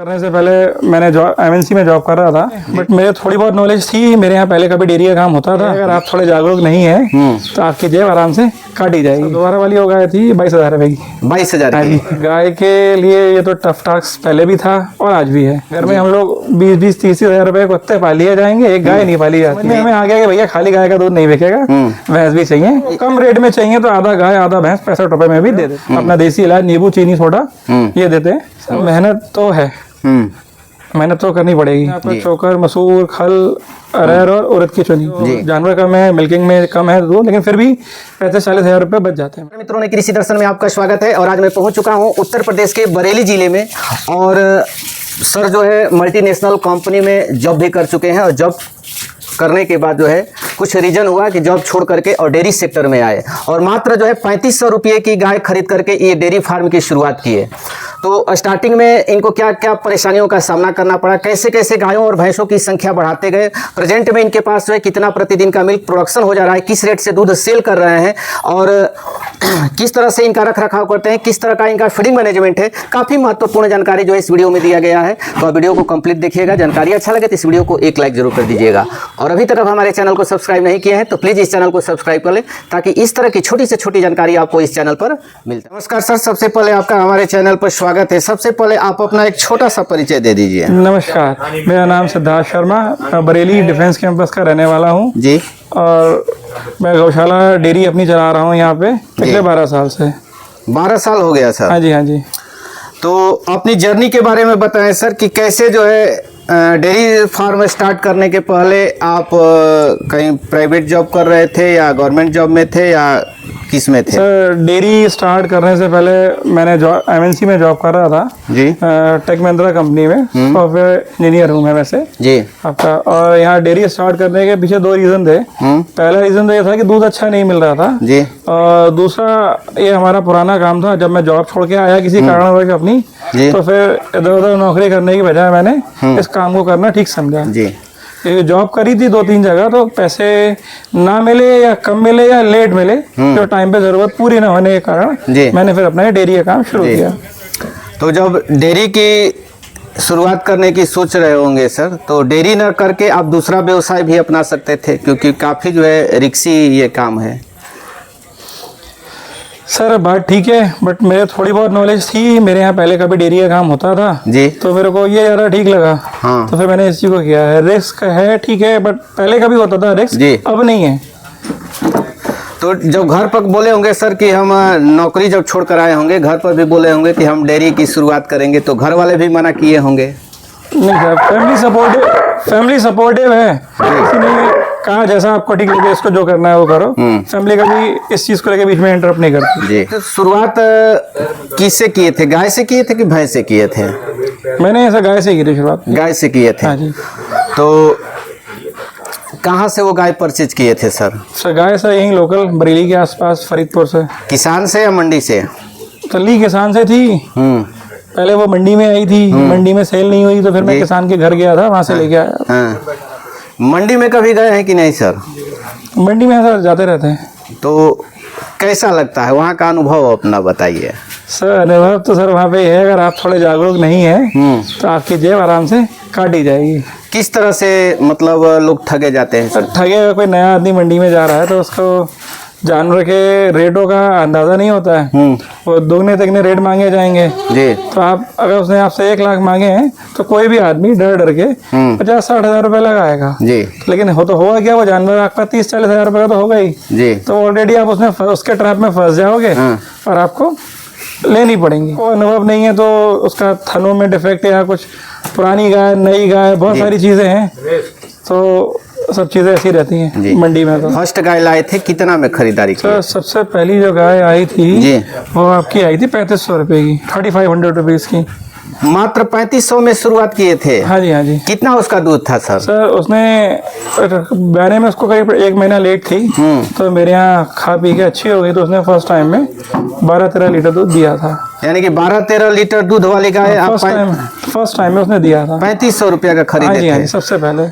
करने से पहले मैंने एमएनसी में जॉब कर रहा था, बट मेरे थोड़ी बहुत नॉलेज थी। मेरे यहाँ पहले कभी डेयरी का काम होता था। अगर आप थोड़े जागरूक नहीं है तो आपकी जेब आराम से काटी जाएगी। दोबारा वाली हो गाय थी 22,000 रुपए की। 22,000 हाँ जी, गाय के लिए ये तो टफ टास्क पहले भी था और आज भी है। घर में हम लोग 20-20, 30,000 रुपए कुत्ते पाल लिए जाएंगे, एक गाय नहीं पाली जाती। हमें आ गया कि भैया खाली गाय का दूध नहीं बिकेगा, भैंस भी चाहिए। कम रेट में चाहिए तो आधा गाय आधा भैंस 65 रुपए में भी दे देते। अपना देसी इलाज नींबू चीनी सोडा ये देते हैं। मेहनत तो है, मेहनत तो करनी पड़ेगी। आपको चोकर, मसूर, खल, अरहर और उड़द की चुनी। जानवर कम है, मिल्किंग में कम है दूध, लेकिन फिर भी 35-40,000 रुपए बच जाते हैं। मित्रों ने कृषि दर्शन में आपका स्वागत है। और आज मैं पहुंच चुका हूं उत्तर प्रदेश के बरेली जिले में। और सर जो है मल्टीनेशनल कंपनी में जॉब भी कर चुके हैं, और जॉब करने के बाद जो है कुछ रीजन हुआ कि जॉब छोड़ करके और डेयरी सेक्टर में आए, और मात्र जो है 3500 रुपये की गाय खरीद करके ये डेयरी फार्म की शुरुआत की है। तो स्टार्टिंग में इनको क्या क्या परेशानियों का सामना करना पड़ा, कैसे कैसे गायों और भैंसों की संख्या बढ़ाते गए, प्रेजेंट में इनके पास जो है कितना प्रतिदिन का मिल्क प्रोडक्शन हो जा रहा है, किस रेट से दूध सेल कर रहे हैं, और किस तरह से इनका रख रखाव करते हैं, किस तरह का इनका फीडिंग मैनेजमेंट है, काफ़ी महत्वपूर्ण जानकारी जो है इस वीडियो में दिया गया है। तो वीडियो को कंप्लीट देखिएगा। जानकारी अच्छा लगे तो इस वीडियो को एक लाइक जरूर कर दीजिएगा। और अभी तक आप हमारे चैनल को सब्सक्राइब नहीं किए हैं तो प्लीज़ इस चैनल को सब्सक्राइब कर लें, ताकि इस तरह की छोटी से छोटी जानकारी आपको इस चैनल पर मिलती है। नमस्कार सर, सबसे पहले आपका हमारे चैनल पर स्वागत है। सबसे पहले आप अपना एक छोटा सा परिचय दे दीजिए। नमस्कार, मेरा नाम सिद्धार्थ शर्मा, मैं बरेली डिफेंस कैंपस का रहने वाला हूँ जी। और मैं गौशाला डेयरी अपनी चला रहा हूँ यहाँ पे पिछले 12 साल से। 12 साल हो गया सर? हाँ जी, हाँ जी। तो अपनी जर्नी के बारे में बताएं सर, कि कैसे जो है डेयरी फार्म स्टार्ट करने के पहले आप कहीं प्राइवेट जॉब कर रहे थे या गवर्नमेंट जॉब में थे या किस में थे? सर, डेयरी स्टार्ट करने से पहले मैंने एमएनसी में जॉब कर रहा था जी। टेक महिंद्रा कंपनी में सॉफ्टवेयर इंजीनियर हूँ मैं वैसे जी आपका। और यहाँ डेयरी स्टार्ट करने के पीछे 2 रीज़न थे। पहला रीज़न तो ये था कि दूध अच्छा नहीं मिल रहा था जी। और दूसरा ये हमारा पुराना काम था। जब मैं जॉब छोड़ के आया किसी कारणवश अपनी, तो फिर इधर उधर नौकरी करने की बजाय मैंने इस काम को करना ठीक समझा जी। ये जॉब करी थी 2-3 जगह, तो पैसे ना मिले या कम मिले या लेट मिले, जो टाइम पे ज़रूरत पूरी ना होने के कारण मैंने फिर अपना डेयरी का काम शुरू किया। तो जब डेयरी की शुरुआत करने की सोच रहे होंगे सर, तो डेयरी न करके आप दूसरा व्यवसाय भी अपना सकते थे, क्योंकि काफ़ी जो है रिक्सी ये काम है। सर बात ठीक है, बट मेरे थोड़ी बहुत नॉलेज थी। मेरे यहाँ पहले कभी डेयरी का काम होता था जी, तो मेरे को ये ज़्यादा ठीक लगा। हाँ। तो फिर मैंने इस चीज़ को किया है। रिस्क है ठीक है, बट पहले कभी होता था रिस्क जी, अब नहीं है। तो जब घर पर बोले होंगे सर कि हम नौकरी जब छोड़ कर आए होंगे, घर पर भी बोले होंगे कि हम डेयरी की शुरुआत करेंगे, तो घर वाले भी मना किए होंगे? नहीं सर, फैमिली सपोर्टिव है। किसी ने कहा जैसा आपको ठीक लगे, इसको जो करना है वो करो। फैमिली कभी इस चीज को लेकर बीच में इंटरप्ट नहीं करती जी। तो शुरुआत किससे किए थे, गाय से किए थे कि भैंस से किए थे? मैंने ऐसा गाय से की थी शुरुआत। गाय से किए थे? हाँ जी। तो कहाँ से वो गाय परचेज किए थे सर? सर गाय सर यहीं लोकल बरेली के आसपास फरीदपुर से। किसान से या मंडी से? तो ली किसान से थी। पहले वो मंडी में आई थी, मंडी में सेल नहीं हुई तो फिर मैं किसान के घर गया था, वहाँ से लेके आया। हाँ। मंडी में कभी गए हैं कि नहीं सर? मंडी में सर जाते रहते हैं। तो कैसा लगता है वहाँ का अनुभव, अपना बताइए सर। अनुभव तो सर वहाँ पे है, अगर आप थोड़े जागरूक नहीं है तो आपकी जेब आराम से काटी जाएगी। किस तरह से मतलब लोग ठगे जाते हैं सर? ठगे, कोई नया आदमी मंडी में जा रहा है तो उसको जानवर के रेटों का अंदाजा नहीं होता है, वो दोगुने तिगने रेट मांगे जाएंगे जी। तो आप अगर उसने आपसे 1 लाख मांगे हैं तो कोई भी आदमी डर डर के 50-60 हज़ार रुपये लगाएगा जी। लेकिन तो होगा क्या, वो जानवर आपका 30-40 हज़ार रुपये का तो होगा ही जी। तो ऑलरेडी आप उसके ट्रैप में फंस जाओगे और आपको लेनी पड़ेंगी। कोई अनुभव नहीं है तो उसका थनों में डिफेक्ट है या कुछ पुरानी गाय, नई गाय, बहुत सारी चीज़ें हैं, तो सब चीज़ें ऐसी रहती हैं मंडी में। तो फर्स्ट गाय लाए थे, कितना में खरीदारी की? सबसे पहली जो गाय आई थी जी, वो आपकी आई थी 3500 रुपये की, 3500 रुपीज़ की। मात्र 3500 में शुरुआत किए थे? हाँ जी, हाँ जी। कितना उसका दूध था सर? सर उसने बयाने में उसको करीब 1 महीना लेट थी, तो मेरे यहाँ खा पी के अच्छी हो गई, तो उसने फर्स्ट टाइम में 12-13 लीटर दूध दिया था। यानी कि 12-13 लीटर दूध वाली गाय फर्स्ट टाइम में उसने दिया था। 3500 रुपया का खरीदे थे? हाँ जी, सबसे पहले।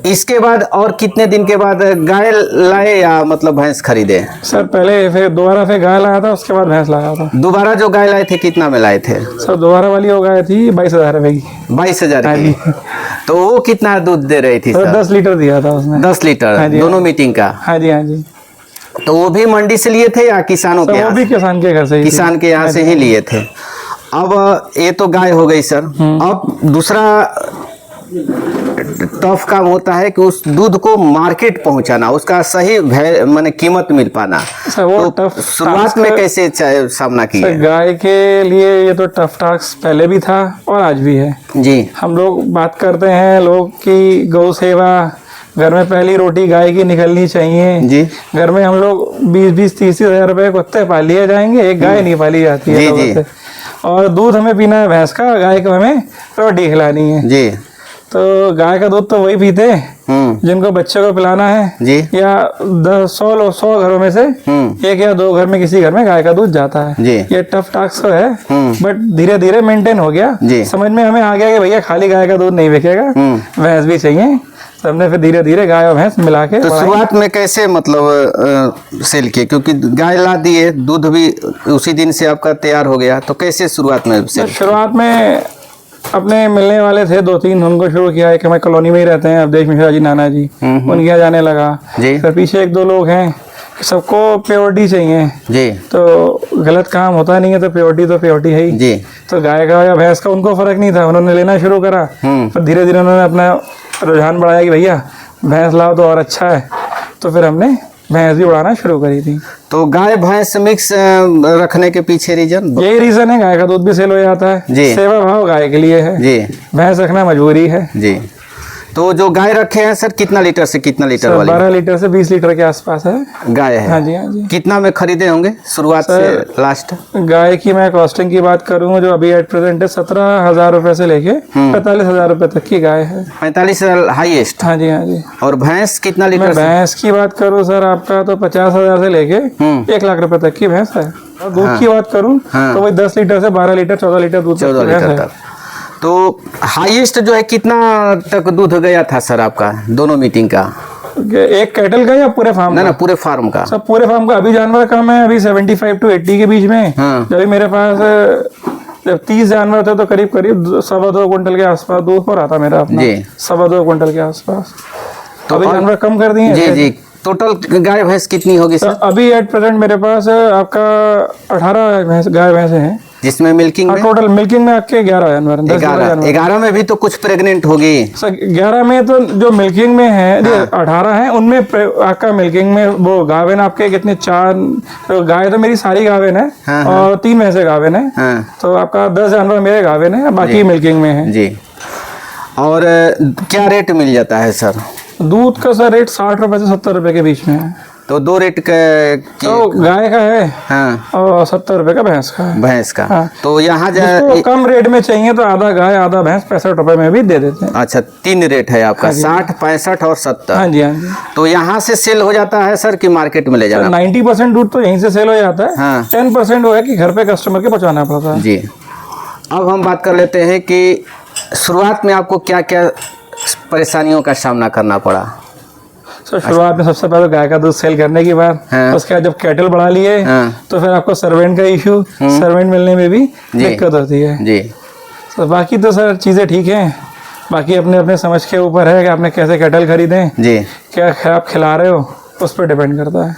इसके बाद और कितने दिन के बाद गाय लाए या मतलब भैंस खरीदे? सर पहले फिर दोबारा फिर गाय लाया था, उसके बाद भैंस लाया था। दोबारा जो गाय लाए थे कितना में लाए थे? सर दोबारा वाली हो गाय थी 22,000 रुपए की। 22,000 हाँ की। जी। तो वो कितना दूध दे रही थी सर? 10 लीटर दिया था उसने। 10 लीटर दोनों मीटिंग का? हाँ जी, हाँ जी। तो वो भी मंडी से लिए थे या किसानों के? वो भी किसान के घर से ही, किसान के यहाँ से ही लिए थे। अब ये तो गाय हो गई सर। अब दूसरा टफ काम होता है कि उस दूध को मार्केट पहुंचाना, उसका सही माने कीमत मिल पाना। वो तो टफ शुरुआत में कैसे सामना किया? गाय के लिए ये तो टफ टास्क पहले भी था और आज भी है जी। हम लोग बात करते हैं लोग की गौ सेवा, घर में पहली रोटी गाय की निकलनी चाहिए जी। घर में हम लोग 20-30 हज़ार रुपए कुत्ते पाल लिए जाएंगे, एक गाय नहीं पाली जाती है जी, जी। और दूध हमें पीना है भैंस का, गाय को हमें रोटी खिलानी है जी। तो गाय का दूध तो वही पीते जिनको बच्चे को पिलाना है जी। या 100 घरों में से 1 या 2 घर में किसी घर में गाय का दूध जाता है जी। ये टफ टास्क तो है बट धीरे धीरे मेंटेन हो गया जी। समझ में हमें आ गया कि भैया खाली गाय का दूध नहीं बिकेगा, भैंस भी चाहिए। तो हमने फिर धीरे धीरे गाय और भैंस मिला के। तो शुरुआत में कैसे मतलब सेल किए? क्योंकि गाय ला दिए, दूध भी उसी दिन से आपका तैयार हो गया, तो कैसे शुरुआत में सेल? शुरुआत में अपने मिलने वाले थे 2-3, उनको शुरू किया है कि हमें कॉलोनी में ही रहते हैं अवधेश मिश्रा जी, नाना जी, उनके यहाँ जाने लगा। फिर पीछे 1-2 लोग हैं, सबको प्योरिटी चाहिए जी। तो गलत काम होता नहीं है, तो प्योरिटी है ही जी। तो गाय का या भैंस का उनको फर्क नहीं था, उन्होंने लेना शुरू करा। फिर धीरे धीरे उन्होंने अपना रुझान बढ़ाया कि भैया भैंस लाओ तो और अच्छा है, तो फिर हमने भैंस भी उड़ाना शुरू करी थी। तो गाय भैंस मिक्स रखने के पीछे रीजन? यही रीजन है, गाय का दूध भी सेल हो जाता है जी। सेवा भाव गाय के लिए है जी, भैंस रखना मजबूरी है जी। तो जो गाय रखे हैं सर कितना लीटर से कितना लीटर वाली? 12 लीटर से 20 लीटर के आसपास है गाय है। हाँ जी, हाँ जी। कितना में खरीदे होंगे शुरुआत से लास्ट? गाय की मैं कॉस्टिंग की बात करूँ जो अभी एट प्रेजेंट है 17,000 रुपए से लेके 45,000 रुपए तक की गाय है। 45,000 हाईएस्ट? हाँ जी, हाँ जी। और भैंस कितना लीटर? भैंस की बात करूँ सर आपका तो 50,000 से लेके 1 लाख रुपए तक की भैंस है। और दूध की बात करूँ तो वही 10 लीटर से 12 लीटर 14 लीटर दूध 14 लीटर तक। तो हाईएस्ट जो है कितना तक दूध गया था सर आपका दोनों मीटिंग का? एक कैटल का या पूरे फार्म? ना पूरे फार्म का। सब पूरे फार्म का। अभी जानवर कम है, अभी 75 to 80 के बीच में। जब मेरे पास जब 30 जानवर थे तो करीब 2.25 क्विंटल के आसपास दूध पर आता मेरा अपना। 2.25 क्विंटल के आसपास। तो अभी जानवर कम कर दिए जी जी। टोटल गाय भैंस कितनी होगी सर? अभी एट प्रेजेंट मेरे पास आपका 18 गाय भैंस हैं, जिसमें मिल्किंग में? टोटल मिल्किंग में आपके 11 जानवर। 11 में भी तो कुछ प्रेग्नेंट होगी सर। 11 में तो जो मिल्किंग में है 18 है, उनमें आपका मिल्किंग में वो गावेन आपके कितने 4 तो गाय तो मेरी सारी गावेन है और 3 भैंसे गावेन है। तो आपका 10 जानवर मेरे गावेन है, बाकी मिल्किंग में है जी। और क्या रेट मिल जाता है सर? दूध का सर रेट 60 रुपए से 70 रुपए के बीच में है। तो 2 रेट का तो गाय का है और 70 रुपए का भैंस का है। भैंस का तो यहाँ कम रेट में चाहिए तो आधा गाय आधा भैंस 65 रुपए में भी दे देते हैं। अच्छा 3 रेट है आपका? 60, 65 और 70? हाँ जी, हाँ जी। तो यहाँ से सेल हो जाता है सर कि मार्केट में ले जाना? 90% दूध तो यहीं से सेल हो जाता है। 10% वो है कि घर पे कस्टमर के पहुँचाना पड़ता है जी। अब हम बात कर लेते हैं कि शुरुआत में आपको क्या क्या परेशानियों का सामना करना पड़ा? सर शुरुआत में सबसे पहले गाय का दूध सेल करने के बाद उसके बाद जब कैटल बढ़ा लिए तो फिर आपको सर्वेंट का इशू, सर्वेंट मिलने में भी दिक्कत होती है जी। तो बाकी तो सर चीज़ें ठीक हैं, बाकी अपने अपने समझ के ऊपर है कि आपने कैसे कैटल खरीदें जी, क्या आप खिला रहे हो उस पर डिपेंड करता है।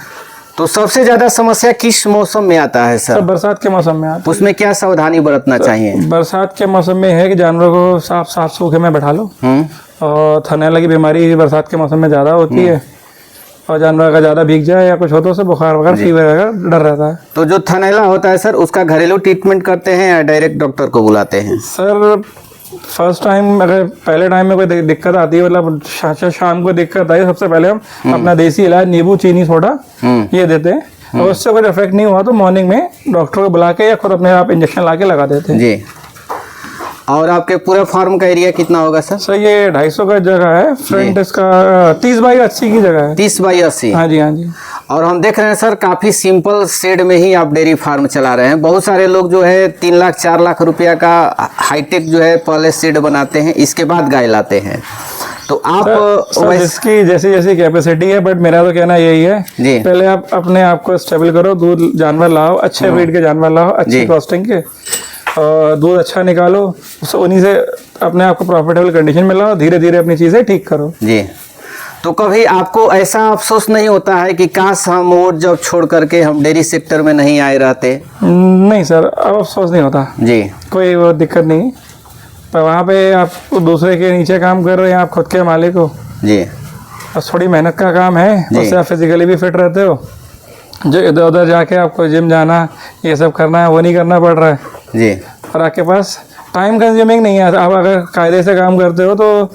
तो सबसे ज्यादा समस्या किस मौसम में आता है सर? बरसात के मौसम में आता है। उसमें क्या सावधानी बरतना चाहिए? बरसात के मौसम में है कि जानवरों को साफ सूखे में बैठा लो और थनैला की बीमारी बरसात के मौसम में ज़्यादा होती है और जानवर का ज़्यादा भीग जाए या कुछ हो तो उसे बुखार वगैरह फीवर वगैरह डर रहता है। तो जो थनैला होता है सर उसका घरेलू ट्रीटमेंट करते हैं या डायरेक्ट डॉक्टर को बुलाते हैं? सर फर्स्ट टाइम अगर पहले टाइम में कोई दिक्कत आती है, मतलब शाम को दिक्कत आई, सबसे पहले हम अपना देसी इलाज नींबू चीनी सोडा ये देते हैं और उससे कोई इफेक्ट नहीं हुआ तो मॉर्निंग में डॉक्टर को बुला के या खुद अपने आप इंजेक्शन ला के लगा देते हैं जी। और आपके पूरे फार्म का एरिया कितना होगा सर? सर ये 250 का जगह है, फ्रंट इसका 30x80 की जगह है। 30x80? हाँ जी, हाँ जी। और हम देख रहे हैं सर काफी सिंपल शेड में ही आप डेयरी फार्म चला रहे हैं। बहुत सारे लोग जो है 3 लाख 4 लाख रुपया का हाईटेक जो है पहले शेड बनाते हैं, इसके बाद गाय लाते हैं। तो आप सर जिसकी जैसी जैसी कैपेसिटी है, बट मेरा तो कहना यही है जी, पहले आप अपने आप को स्टेबल करो, दूध जानवर लाओ, अच्छे ब्रीड के जानवर लाओ, अच्छी कॉस्टिंग के, और दूध अच्छा निकालो, उन्हीं से अपने आप को प्रॉफिटेबल कंडीशन में लाओ, धीरे धीरे अपनी चीज़ें ठीक करो। जी। तो कभी आपको ऐसा अफसोस नहीं होता है कि काश हम वो जॉब छोड़ करके हम डेयरी सेक्टर में नहीं आए रहते? नहीं सर, अब अफसोस नहीं होता जी, कोई वो दिक्कत नहीं, पर वहाँ पे आप दूसरे के नीचे काम कर रहे हैं, आप खुद के मालिक हो जी, और थोड़ी मेहनत का काम है, उससे आप फिजिकली भी फिट रहते हो। जो इधर उधर जाके आपको जिम जाना, ये सब करना है, वो नहीं करना पड़ रहा है जी, और आपके पास टाइम कंज्यूमिंग नहीं है। आप अगर कायदे से काम करते हो तो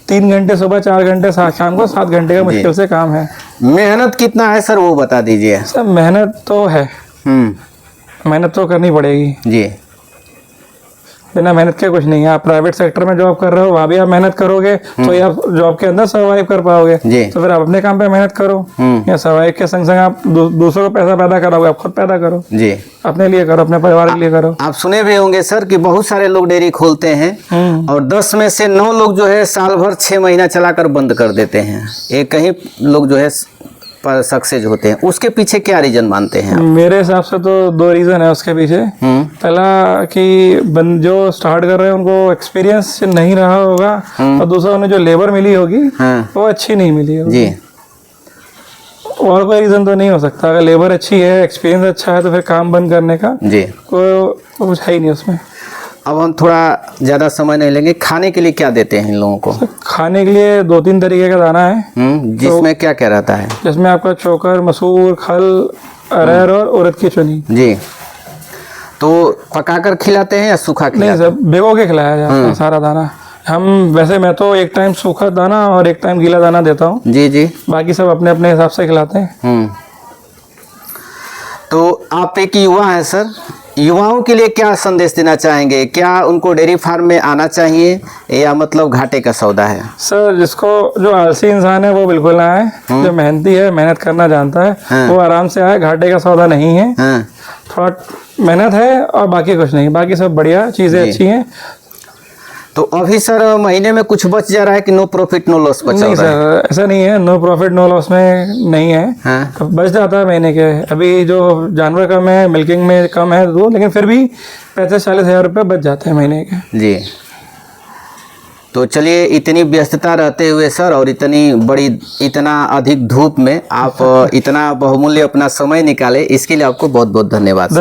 3 घंटे सुबह, 4 घंटे शाम को, 7 घंटे का मुश्किल से काम है। मेहनत कितना है सर वो बता दीजिए। सर मेहनत तो है, मेहनत तो करनी पड़ेगी, जी, बिना मेहनत के कुछ नहीं है। आप प्राइवेट सेक्टर में जॉब कर रहे हो, वहाँ भी आप मेहनत करोगे तो ही आप जॉब के अंदर सर्वाइव कर पाओगे। जी, तो फिर आप अपने काम पे मेहनत करो, या सर्वाइव के संग संग आप दूसरों को पैसा पैदा कराओगे, आप खुद पैदा करो, जी, अपने लिए करो, अपने परिवार के लिए करो। आप सुने भी होंगे सर कि बहुत सारे लोग डेयरी खोलते हैं और 10 में से 9 लोग जो है साल भर 6 महीना चलाकर बंद कर देते हैं। एक ही लोग जो है पर सक्सेस होते हैं, उसके पीछे क्या रीजन मानते हैं? मेरे हिसाब से तो 2 रीजन है उसके पीछे। पहला कि जो स्टार्ट कर रहे हैं उनको एक्सपीरियंस नहीं रहा होगा, और दूसरा उन्हें जो लेबर मिली होगी वो अच्छी नहीं मिली होगी। जी, और कोई रीजन तो नहीं हो सकता। अगर लेबर अच्छी है, एक्सपीरियंस अच्छा है, तो फिर काम बंद करने का जी, कोई कुछ है ही नहीं उसमें। अब हम थोड़ा ज़्यादा समय नहीं लेंगे। खाने के लिए क्या देते हैं इन लोगों को? खाने के लिए 2-3 तरीके का दाना है, जिसमें क्या क्या रहता है? जिसमें आपका चोकर, मसूर, खल, अरहर और उड़द की चुनी। जी, तो पकाकर खिलाते हैं या सूखा नहीं खिलाते सर, भिगो के खिलाया जाता है सारा दाना। मैं तो एक टाइम सूखा दाना और एक टाइम गीला दाना देता हूँ। जी, जी, बाकी सब अपने अपने हिसाब से खिलाते हैं। तो आप एक युवा हैं सर, युवाओं के लिए क्या संदेश देना चाहेंगे? क्या उनको डेयरी फार्म में आना चाहिए या मतलब घाटे का सौदा है? सर जो आलसी इंसान है वो बिल्कुल ना आए, जो मेहनती है, मेहनत करना जानता है, वो आराम से आए। घाटे का सौदा नहीं है, थोड़ा मेहनत है और बाकी कुछ नहीं, बाकी सब बढ़िया चीज़ें अच्छी हैं। तो अभी सर महीने में कुछ बच जा रहा है कि नो प्रॉफिट नो लॉस बचा? नहीं सर, ऐसा नहीं है, नो प्रॉफिट नो लॉस में नहीं है, बच जाता है महीने के। अभी जो जानवर कम है, मिल्किंग में कम है दूध, लेकिन फिर भी 35-40 हज़ार रुपये बच जाते हैं महीने के। जी, तो चलिए, इतनी व्यस्तता रहते हुए सर और इतना अधिक धूप में आप इतना बहुमूल्य अपना समय निकाले, इसके लिए आपको बहुत बहुत धन्यवाद।